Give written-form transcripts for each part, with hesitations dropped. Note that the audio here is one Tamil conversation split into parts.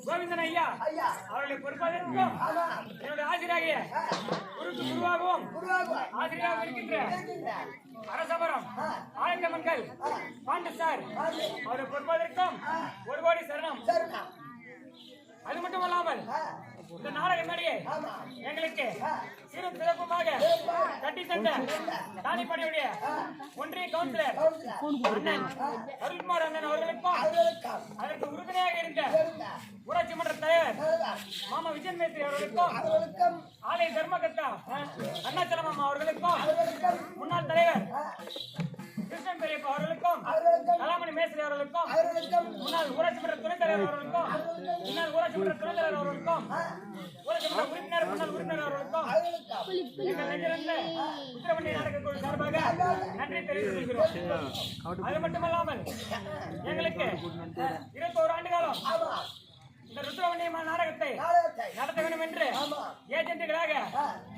கோவிந்தன் ஐயா அவர்களை பொறுப்பதற்கும் என்னுடைய ஆசிரியராகிய குருவாகவும் ஆசிரியராகவும் இருக்கின்ற அரசபுரம் ஆனந்தமன்கள் பாண்டு சார் அவரை பொறுப்பதற்கும் 1 கோடி சரணம். அது மட்டுமல்லாமல் இந்த நாடக மேடையை எங்களுக்கு சீரும் சிறப்புமாக கட்டி தந்த தானிப்படியுடைய ஒன்றிய கவுன்சிலர் அருள்குமார் அண்ணன் அவர்களுக்கும் அதற்கு உறுதுணையாக இருந்த ஊராட்சி மன்ற தலைவர் மாமா விஜயன் மேஸ்திரி அவர்களுக்கும் ஆலய தர்மகர்த்தா அண்ணாச்சலம் அவர்களுக்கும் முன்னாள் தலைவர் கிருஷ்ணன் பெரியப்பா அவர்களுக்கும் கலாமணி மேஸ்திரி அவர்களுக்கும் முன்னாள் ஊராட்சி மன்ற துணைத் தலைவர் அவர்களுக்கும் முன்னாள் ஊராட்சி மன்ற துணைத் தலைவர் அவர்களுக்கும் ஊராட்சி மன்ற உறுப்பினர் முன்னாள் உறுப்பினர் அவர்களுக்கும் எங்கள் நெஞ்சிலிருந்து உத்திரவண்டி நாடகக்குழு சார்பாக நன்றி தெரிவித்துக் கொள்கிறோம். அது மட்டுமல்லாமல் எங்களுக்கு 21 ஆண்டு காலம் இந்த ருத்ரவண்ணியம்மா நாடகத்தை நடத்த வேண்டும் என்று ஏஜென்ட்டுகளாக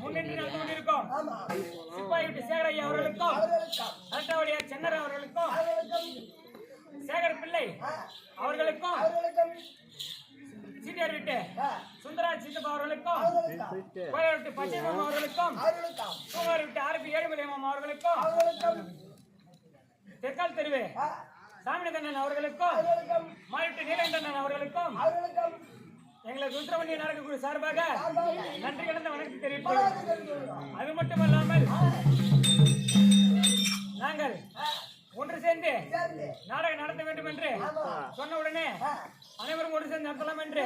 முன்னின்று நடந்து கொண்டிருக்கும் சிப்பாய் விட்டு சேகர் ஐயா அவர்களுக்கும் அரட்டாவுடைய சென்னர் அவர்களுக்கும் சேகர் பிள்ளை அவர்களுக்கும் சீனியர் விட்டு சுந்தராஜ் சித்தப்பா அவர்களுக்கும் கோயிலர் விட்டு பச்சைமாமா அவர்களுக்கும் சோழர் விட்டு ஆர்பி ஏழுமலைமாமா அவர்களுக்கும் தெற்கால் தெருவு சாமிநாதன் அவர்களுக்கும் மாவட்ட நீலகண்டன் அவர்களுக்கும் எங்களது ருத்ரவண்டி நாடகக்குழு சார்பாக நன்றி கலந்த வணக்கத்தை தெரிவித்துள்ளோம். அது மட்டுமல்லாமல் நாங்கள் ஒன்று சேர்ந்து நாடகம் நடத்த வேண்டும் என்று சொன்ன உடனே அனைவரும் ஒன்று சேர்ந்து நடத்தலாம் என்று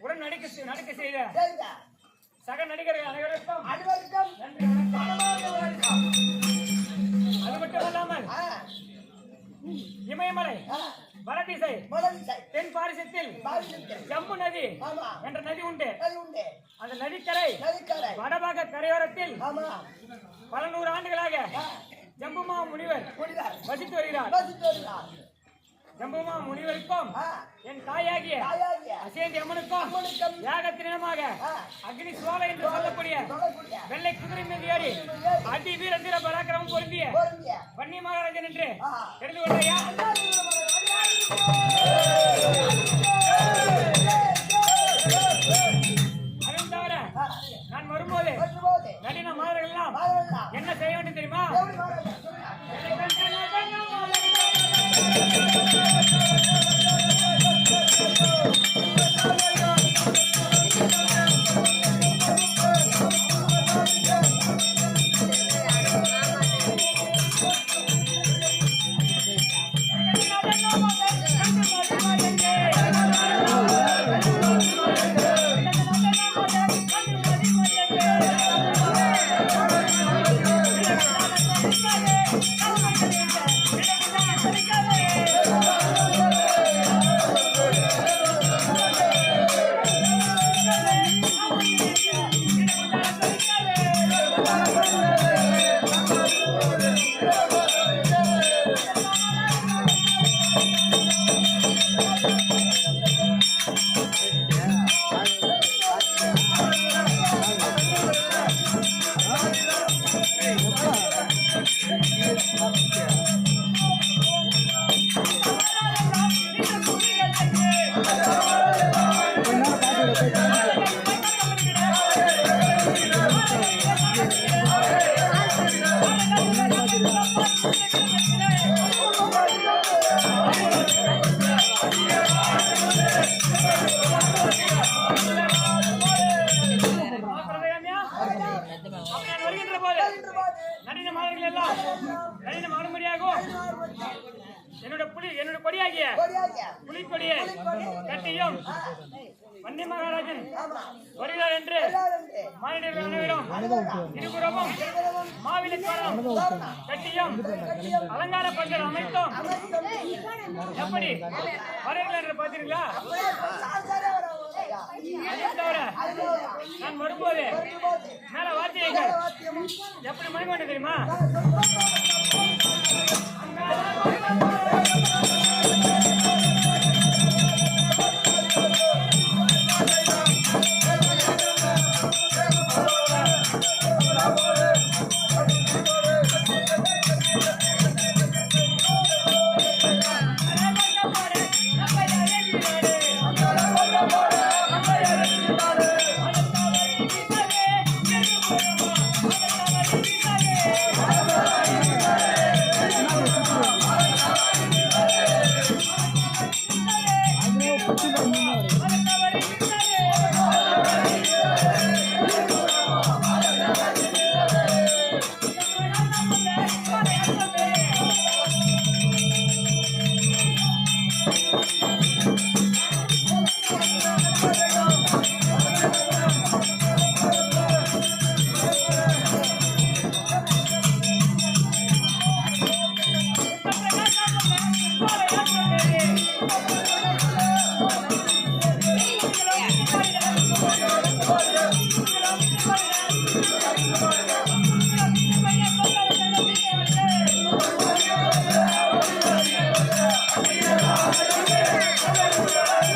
உடன் நடிக்க செய்த சக நடிகர்கள் அனைவருக்கும் நன்றி வணக்கம். அது மட்டுமல்லாமல் இமயமலை வடதிசை தென் பாரிசத்தில் ஜம்பு நதி என்ற நதி உண்டு. அந்த நதிக்கரை வடபாக கரையோரத்தில் பல 100 ஆண்டுகளாக ஜம்புமா முனிவர் வசித்து வருகிறார். ஜம்புமா முனிவருக்கும் என் தாயாகிய அசேந்தி அம்மனுக்கும் யாகத்தினமாக அக்னி சோலை என்று சொல்லக்கூடிய வெள்ளை குதிரை மீது ஏறி அதி வீரந்திர பராக்கிரமம் பொருந்திய வன்னி மகாராஜன் என்று தெரிந்து கொள்ளையா? அதுவும் தவிர நான் வரும்போது நடின மாதர்கள் எல்லாம் என்ன செய்ய வேண்டும் தெரியுமா? கொடியாகிய புலிக்கொடியை கட்டியும் வன்னி மகாராஜன் வருகிறார் என்று மானிடர்கள் அனைவரும் இருபுறமும் மாவிலை தோரணம் கட்டியும் அலங்கார பந்தல் அமைத்தும் எப்படி வரீர்கள் என்று பார்த்தீர்களா? அதை தவிர நான் வரும்போது மேல வாத்தியங்கள் எப்படி மணிமண்டு தெரியுமா?